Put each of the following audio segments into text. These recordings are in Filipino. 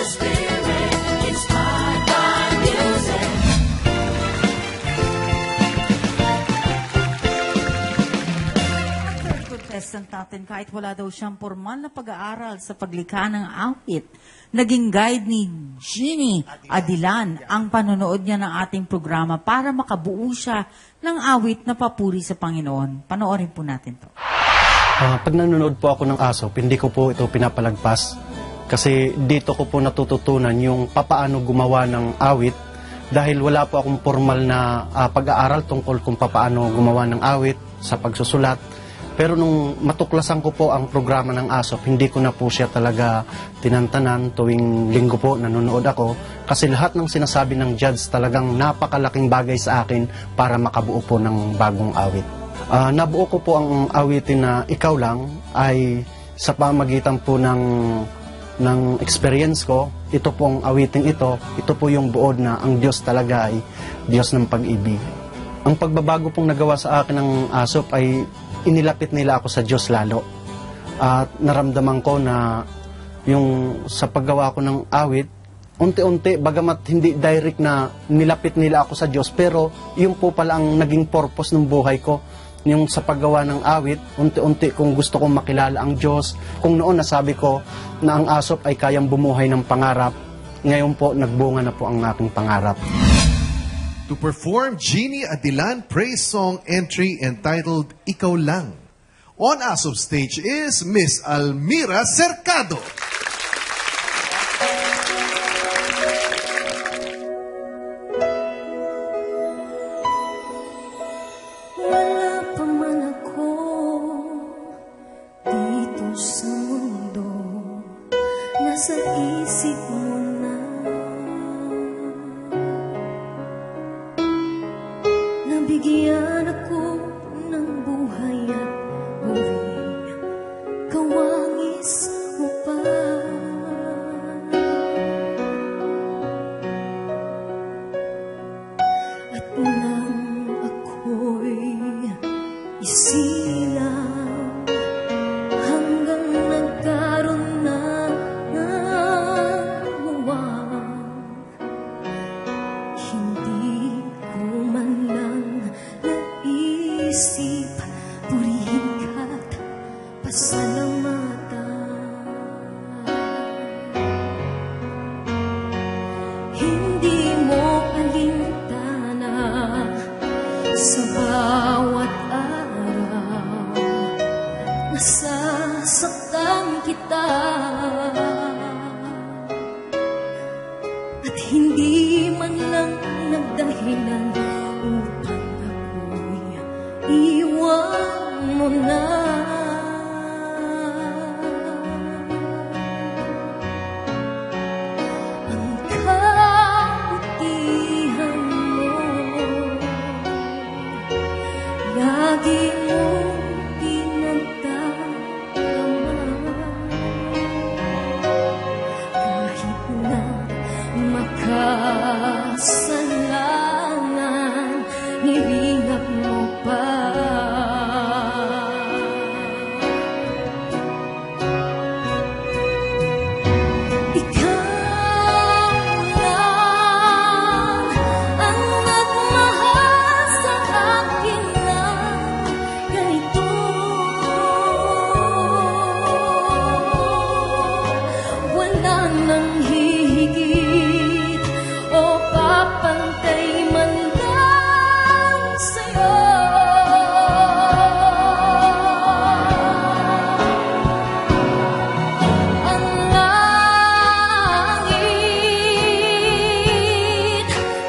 Spirit, inspired by music. Third contestant natin, kahit wala daw siyang formal na pag-aaral sa paglikha ng awit, naging guide ni Jeannie Adilan ang panonood niya ng ating programa para makabuo siya ng awit na papuri sa Panginoon. Panoorin po natin to. Pag nanonood po ako ng ASOP, hindi ko po ito pinapalagpas. Kasi dito ko po natututunan yung papaano gumawa ng awit dahil wala po akong formal na pag-aaral tungkol kung papaano gumawa ng awit sa pagsusulat. Pero nung matuklasan ko po ang programa ng ASOP, hindi ko na po siya talaga tinantanan tuwing linggo po nanonood ako. Kasi lahat ng sinasabi ng judge talagang napakalaking bagay sa akin para makabuo po ng bagong awit. Nabuo ko po ang awitin na Ikaw Lang ay sa pamagitan po ng experience ko. Ito pong awiting ito po yung buod na ang Diyos talaga ay Diyos ng pag-ibig. Ang pagbabago pong nagawa sa akin ng ASOP ay inilapit nila ako sa Diyos lalo. At naramdaman ko na yung sa paggawa ko ng awit, unti-unti, bagamat hindi direct na nilapit nila ako sa Diyos, pero yung po pala ang naging purpose ng buhay ko. Yung sa paggawa ng awit, unti-unti kung gusto kong makilala ang Diyos. Kung noon nasabi ko na ang ASOP ay kayang bumuhay ng pangarap, ngayon po nagbunga na po ang aking pangarap. To perform Jeannie Adilan praise song entry entitled Ikaw Lang. On ASOP stage is Miss Almira Cercado. Wala pa man ako dito sa mundo, nasa isip mo na. Nabigyan ako ng buhay at muling kawangis mo pa. At nang ako'y isilang hanggang nagkaroon na ng buwan, hindi ko man lang naisip purihin ka't pasalamatan. Hindi mo alintana sa bawat araw, nasasaktan kita. At hindi man lang nagdahilan upang ako'y iwan mo na. Ang kabutihan mo, lagi mong pinagdarama. Kahit na makasalanan, nilingap mo pa. Ikaw lang ang nagmahal sa akin na ganito. Wala nang hihigit o papantay man lang sa'yo. Ang langit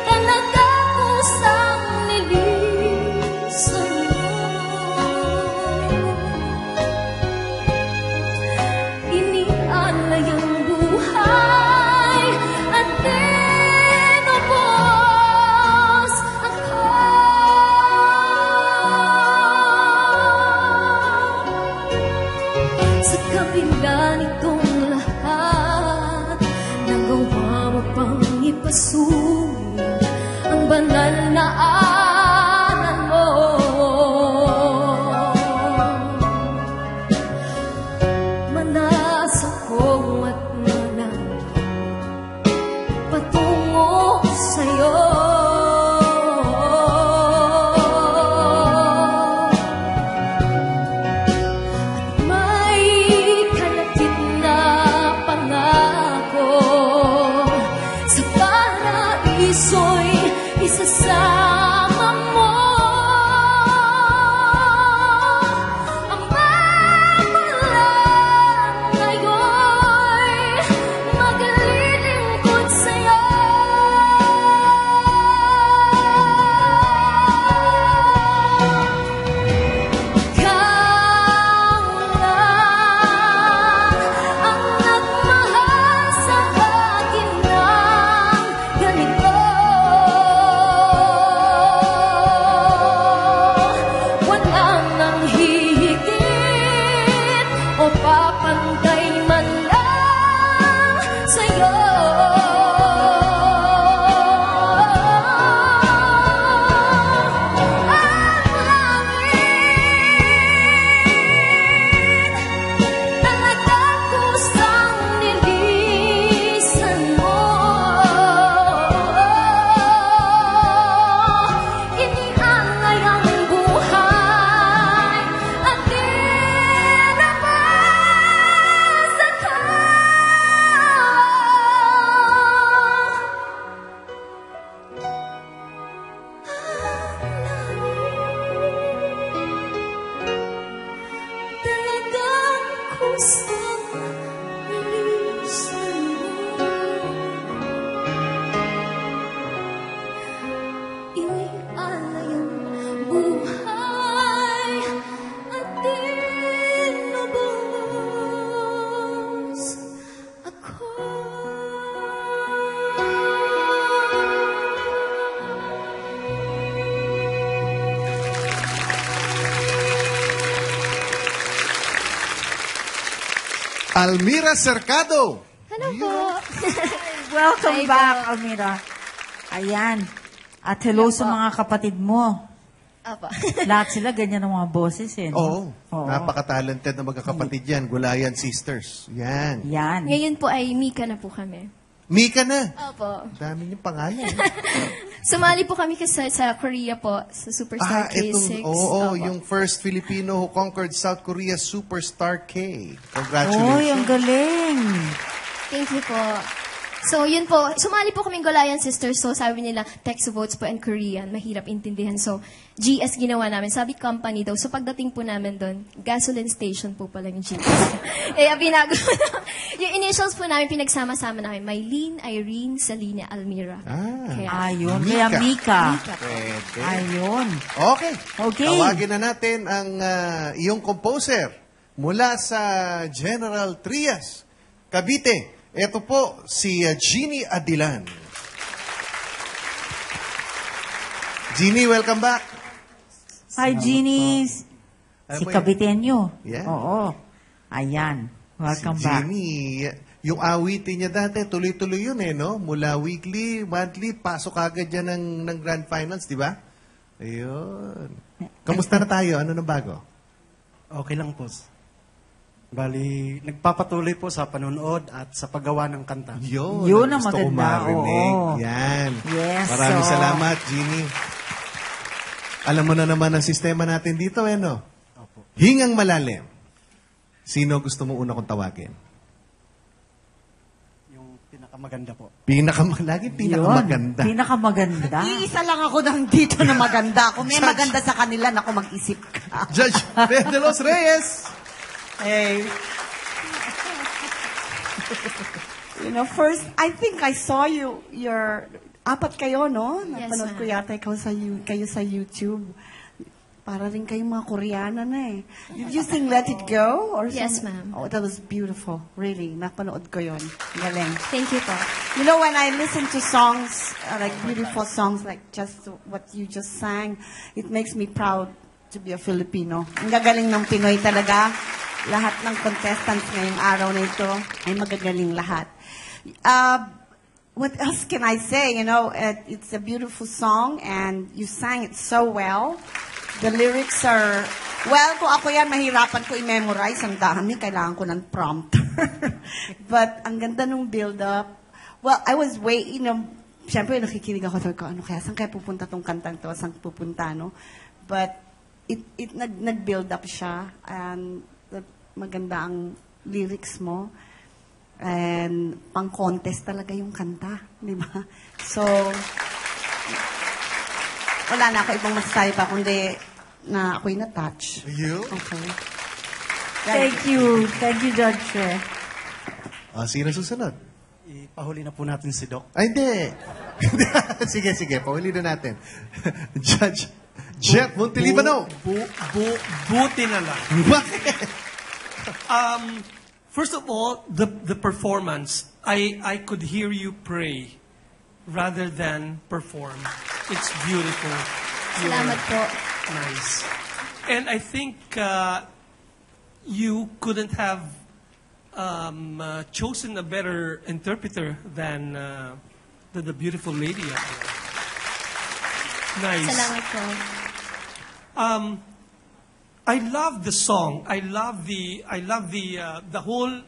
talaga kusang nilisan mo. Inialay ang buhay at tinubos ako. Sa kabila nitong lahat, nagawa mo pang ipasulit ang banal na aral mo. Manas ako at manang puso'y isasama mo. Ang magulang ngayon'y maglilingkod sa'yo. Ikaw lang ang nagmahal sa akin ng ganito. Walang nang hihigit o papantay man lang sa'yo. Ang langit talagang kusang nilisan mo. Iniangay ang buhay at tinabasan ka. Talagang kusang nilisan mo. Inialay ang buhay at tinubos ako. Almira Cercado. Hello po. Welcome Hi back, po. Almira. Ayan. At hello sa mga kapatid mo. Apa. Lahat sila ganyan ang mga boses eh. Oo. Oo. Napaka-talented na magkakapatid yan. Gulayan Sisters. Yan. Yan. Ngayon po ay Mika na po kami. Mika na. Opo. Ang dami niyong pangalan. Sumali po kami sa Korea po, sa Superstar K6. Oo, Opo. yung first Filipino who conquered South Korea, Superstar K. Oy, Congratulations. ang galing. Thank you po. So, yun po. Sumali po kaming Golayan Sisters. So, sabi nila, text votes po in Korean. Mahirap intindihan. So, GS ginawa namin. Sabi company daw. So, pagdating po namin doon, gasoline station po pala yung GS. Binago. Yung initials po namin, pinagsama-sama namin. Maylene, Irene, Salina, Almira. Ayun. Mika. Kaya Mika. Pwede. Ayun. Okay. Okay. Tawagin na natin ang iyong composer mula sa General Trias, Cavite. Ito po si Jeannie Adilan. Jeannie, welcome back. Hi, Jeannie. Alam Si mo yun? Caviteño. Yeah. Oo. Ayan. Welcome Si back. Jeannie, yung awitin niya dati, tuloy-tuloy yun no? Mula weekly, monthly, pasok agad yan ng Grand Finals, di ba? Ayun. Kamusta na tayo? Ano na bago? Okay lang po. Bali, nagpapatuloy po sa panonood at sa paggawa ng kanta. Yun ang gusto ko maganda, marinig. oo. Yan. Yes, Maraming so- salamat, Jeannie. Alam mo na naman ang sistema natin dito, no? Opo. Hingang malalim. Sino gusto mo una kong tawagin? Yung pinakamaganda po. Lagi pinakamaganda. Pinakamaganda. Iisa lang ako nang dito na maganda. Kung may maganda sa kanila, naku, mag-isip ka. Judge Ben de los Reyes. Hey. You know, first, I think I saw apat kayo, no? Yes, Napanood ko ma'am. yata kayo sa YouTube. Para rin kayong mga Koreana na eh. Did you sing Let It Go? Or Yes, some- ma'am. Oh, that was beautiful. Really. Napanood ko yon. Galing. Thank you po. You know, when I listen to songs, like beautiful songs like just what you just sang, it makes me proud to be a Filipino. Ang gagaling ng Pinoy talaga. Lahat ng contestants ngayong araw na ito ay magagaling lahat. What else can I say? You know, it's a beautiful song and you sang it so well. The lyrics are, well, kung ako yan, mahirapan ko i-memorize. Ang dami, kailangan ko ng prompter. But ang ganda nung build-up. Well, I was syempre nakikinig ako, sabi ko, ano kaya, saan kaya pupunta tong kantang to? Saan pupunta, no? But nag-build up siya and maganda ang lyrics mo. And pang-contest talaga yung kanta, di ba? So, Wala na ako ibang masasabi pa, kundi na ako'y na-touch. You? Okay. Thank you. Thank you, Judge Che. Sino susunod? Ipahuli na po natin si Doc. Ay, hindi. Sige, pahuli na natin. Judge Jet Montelibano. Buti na lang. Bakit? First of all, the performance. I could hear you pray rather than perform. It's beautiful. Salamat po. Nice. And I think you couldn't have chosen a better interpreter than the beautiful lady up there. Nice. Salamat po. I love the song. I love the whole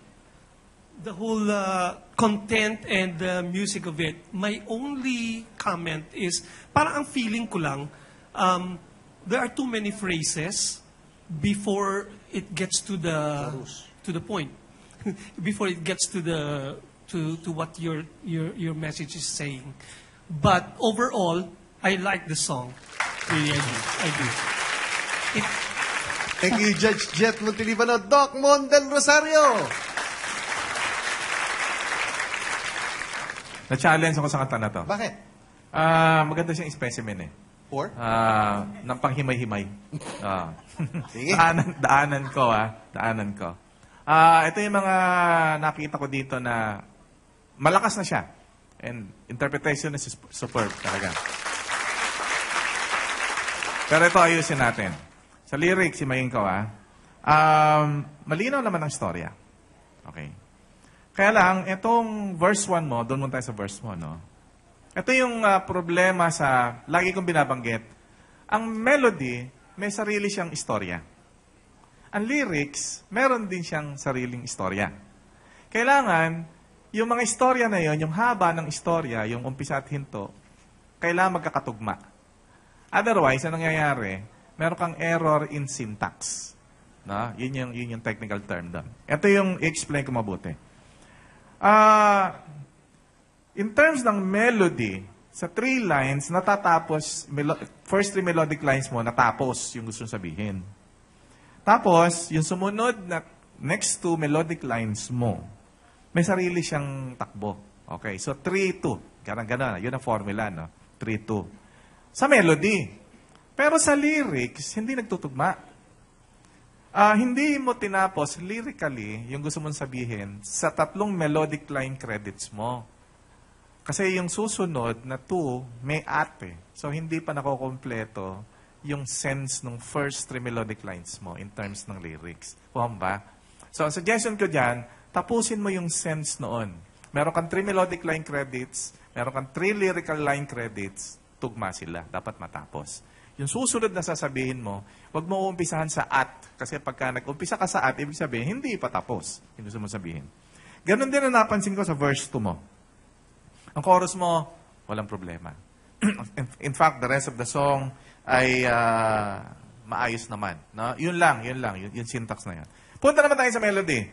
content and the music of it. My only comment is, parang ang feeling ko lang, there are too many phrases before it gets to the point. Before it gets to what your message is saying. But overall, I like the song. Really, I do. Thank you, Judge Jet Montelibano. Doc Mon del Rosario. Na-challenge ako sa kanta na to. Bakit? Maganda siyang specimen eh. Or? Ng panghimay-himay. Sige. Daanan ko. Ito yung mga nakita ko dito na malakas na siya. And interpretation is superb talaga. Pero ito ayusin natin. Sa lyrics, himayin ko malinaw naman ang storya. Okay. Kaya lang, itong verse 1 mo, doon muna tayo sa verse mo, no? Ito yung problema sa, lagi kong binabanggit, ang melody, may sarili siyang istorya. Ang lyrics, meron din siyang sariling istorya. Kailangan, yung mga istorya na yon, yung haba ng istorya, yung umpisa at hinto, kailangan magkakatugma. Otherwise, ang nangyayari, meron kang error in syntax. No? Yun yung technical term doon. Ito yung i-explain ko mabuti. In terms ng melody, sa 3 lines, natatapos, first 3 melodic lines mo, natapos yung gusto sabihin. Tapos, yung sumunod na next 2 melodic lines mo, may sarili siyang takbo. Okay, so 3-2. Ganun. Yun ang formula, no? 3-2. Sa melody. Pero sa lyrics, hindi nagtutugma. Hindi mo tinapos lyrically yung gusto mong sabihin sa 3 melodic line credits mo. Kasi yung susunod na 2, may ate. So, hindi pa nakokompleto yung sense ng first 3 melodic lines mo in terms ng lyrics. Puhang ba? So, ang suggestion ko dyan, tapusin mo yung sense noon. Meron kang 3 melodic line credits, meron kang 3 lyrical line credits, tugma sila. Dapat matapos. Yung susunod na sasabihin mo, huwag mo uumpisahan sa at. Kasi pagka nag-umpisa ka sa at, ibig sabihin, hindi pa tapos. Yung gusto mo sabihin. Ganon din na napansin ko sa verse 2 mo. Ang chorus mo, walang problema. In fact, the rest of the song ay maayos naman. No? Yun lang. Yung syntax na yan. Punta naman tayo sa melody.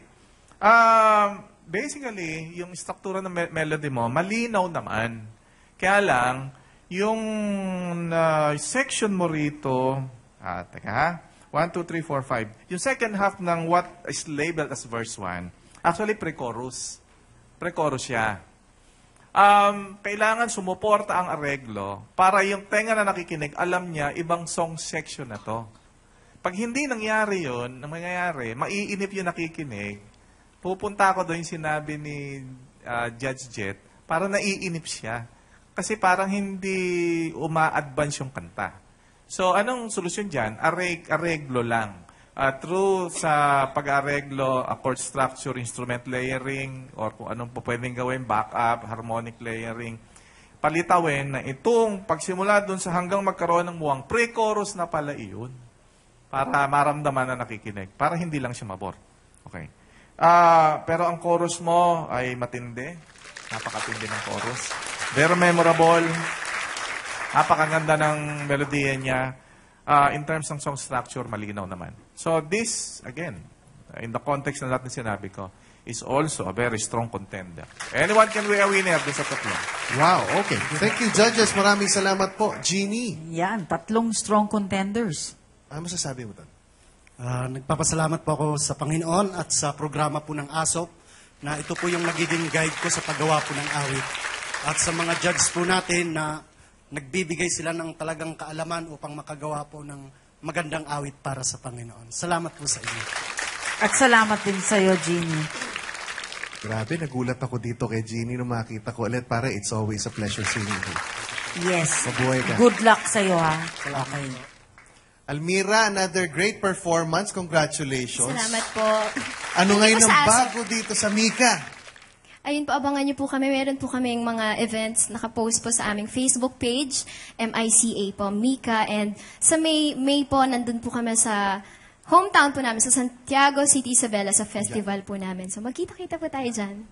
Basically, yung struktura ng melody mo, malinaw naman. Kaya lang, yung section mo rito, teka ha, 1, 2, 3, 4, 5. Yung second half ng what is labeled as verse 1, actually pre-chorus. Pre-chorus siya. Kailangan sumuporta ang areglo para yung tenga na nakikinig, alam niya, ibang song section na to. Pag hindi nangyari yun, ang mangyayari, maiinip yung nakikinig, pupunta ako doon yung sinabi ni Judge Jet, para naiinip siya. Kasi parang hindi uma-advance yung kanta. So, anong solusyon dyan? Areglo lang. Through sa pag-areglo, chord structure, instrument layering, or kung anong po pwedeng gawin, backup, harmonic layering, palitawin na itong pagsimula dun sa hanggang magkaroon ng muwang, pre-chorus na pala iyon. Para maramdaman na nakikinig. Para hindi lang siya mabor. Okay. Pero ang chorus mo ay matindi. Napakatindi ng chorus. Very memorable. Napakaganda ng melodiya niya. In terms ng song structure, malinaw naman. So this, again, in the context na natin sinabi ko, is also a very strong contender. Anyone can be a winner doon sa tatlo. Wow, okay. Thank you, judges. Maraming salamat po. Jeannie, Yan, 3 strong contenders. ano masasabi mo doon? Nagpapasalamat po ako sa Panginoon at sa programa po ng ASOP na ito po yung nagiging guide ko sa paggawa po ng awit. At sa mga judges po natin na nagbibigay sila ng talagang kaalaman upang makagawa po ng magandang awit para sa Panginoon. Salamat po sa inyo. At salamat din sa iyo, Jeannie. Grabe, nagulat ako dito kay Jeannie nung makita ko ulit. Para it's always a pleasure seeing you. Yes. Mabuhay ka. Good luck sa iyo, ha? Okay. Almira, another great performance. Congratulations. Salamat po. Ano ngayon Thank you ang po sa bago dito sa Mika? Ayun po, abangan niyo po kami. Meron po kaming mga events nakapost po sa aming Facebook page, MICA po, Mika. And sa May po, nandun po kami sa hometown po namin, sa Santiago City, Isabela, sa festival po namin. So magkita-kita po tayo dyan.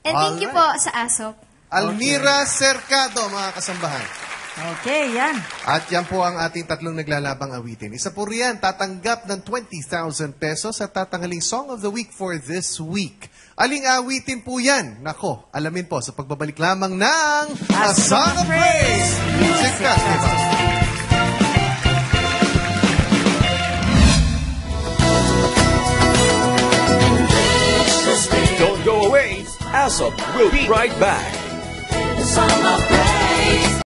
And thank you po sa ASOP. Almira Cercado, mga kasambahan. Okay, yan. At yan po ang ating 3 naglalabang awitin. Isa po riyan, tatanggap ng 20,000 pesos at tatanghaling Song of the Week for this week. Aling awitin po yan? Nako, alamin po sa pagbabalik lamang ng A Song of Praise Music Festival. Don't go away. ASOP will be right back. The song of praise.